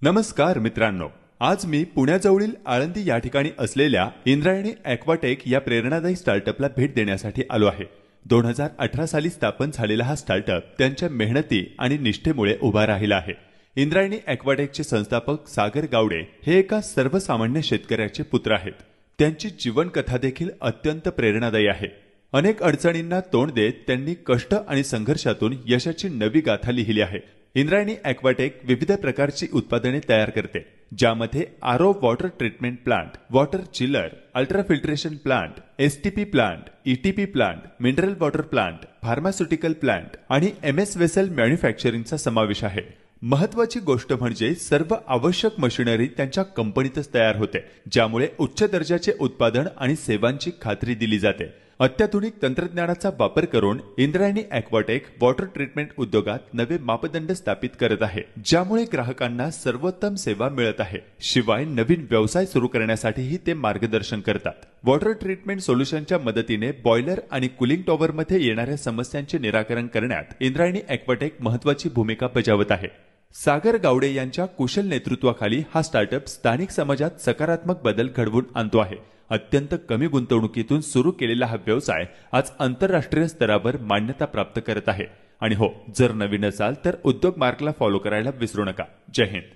नमस्कार मित्रांनो, आज मी पुण्याजवळील आळंदी या ठिकाणी असलेल्या इंद्रायणी ॲक्वाटेक या प्रेरणादायी स्टार्टअपला भेट देण्यासाठी आलो आहे। 2018 साली स्थापन झालेला हा स्टार्टअप त्यांच्या मेहनती आणि निष्ठेमुळे उभा राहिला आहे। इंद्रायणी ॲक्वाटेकचे संस्थापक सागर गावडे हे एका सर्वसामान्य शेतकऱ्याचे पुत्र आहेत। त्यांची जीवनकथा देखील अत्यंत प्रेरणादायी आहे। अनेक अडचणींना तोंड देत त्यांनी कष्ट आणि संघर्षातून यशाची नवी गाथा लिहिली आहे। इंद्रायणी ॲक्वाटेक विविध प्रकारची उत्पादने तयार करते, ज्यामध्ये RO water treatment plant, water chiller, ultra filtration plant, STP plant, ETP plant, mineral water plant, pharmaceutical plant आणि एमएस वेसल मॅन्युफॅक्चरिंगचा समावेश आहे। महत्त्वाची गोष्ट म्हणजे सर्व आवश्यक मशिनरी त्यांच्या कंपनीतच तयार होते, ज्यामुळे उच्च दर्जाचे उत्पादन आणि सेवांची खात्री दिली जाते। अत्याधुनिक तंत्रज्ञानाचा वापर करून इंद्रायणी ॲक्वाटेक वॉटर ट्रीटमेंट उद्योगात नवे मापदंड स्थापित करत आहे, ज्यामुळे ग्राहकांना सर्वोत्तम सेवा मिळत आहे। शिवाय नवीन व्यवसाय सुरू करण्यासाठीही ते मार्गदर्शन करतात। वॉटर ट्रीटमेंट सोल्युशनच्या मदतीने बॉयलर आणि कूलिंग टॉवरमध्ये येणाऱ्या समस्यांचे निराकरण करण्यात इंद्रायणी ॲक्वाटेक महत्त्वाची भूमिका बजावत आहे। सागर गावडे यांच्या कुशल नेतृत्वाखाली हा स्टार्टअप स्थानिक समाजात सकारात्मक बदल घडवून आणतो आहे। अत्यंत कमी गुंतवणुकीतून सुरू केलेला हा व्यवसाय आज आंतरराष्ट्रीय स्तरावर मान्यता प्राप्त करत आहे। आणि हो, जर नवीन असाल तर उद्योग मार्गला फॉलो करायला विसरू नका। जय हिंद।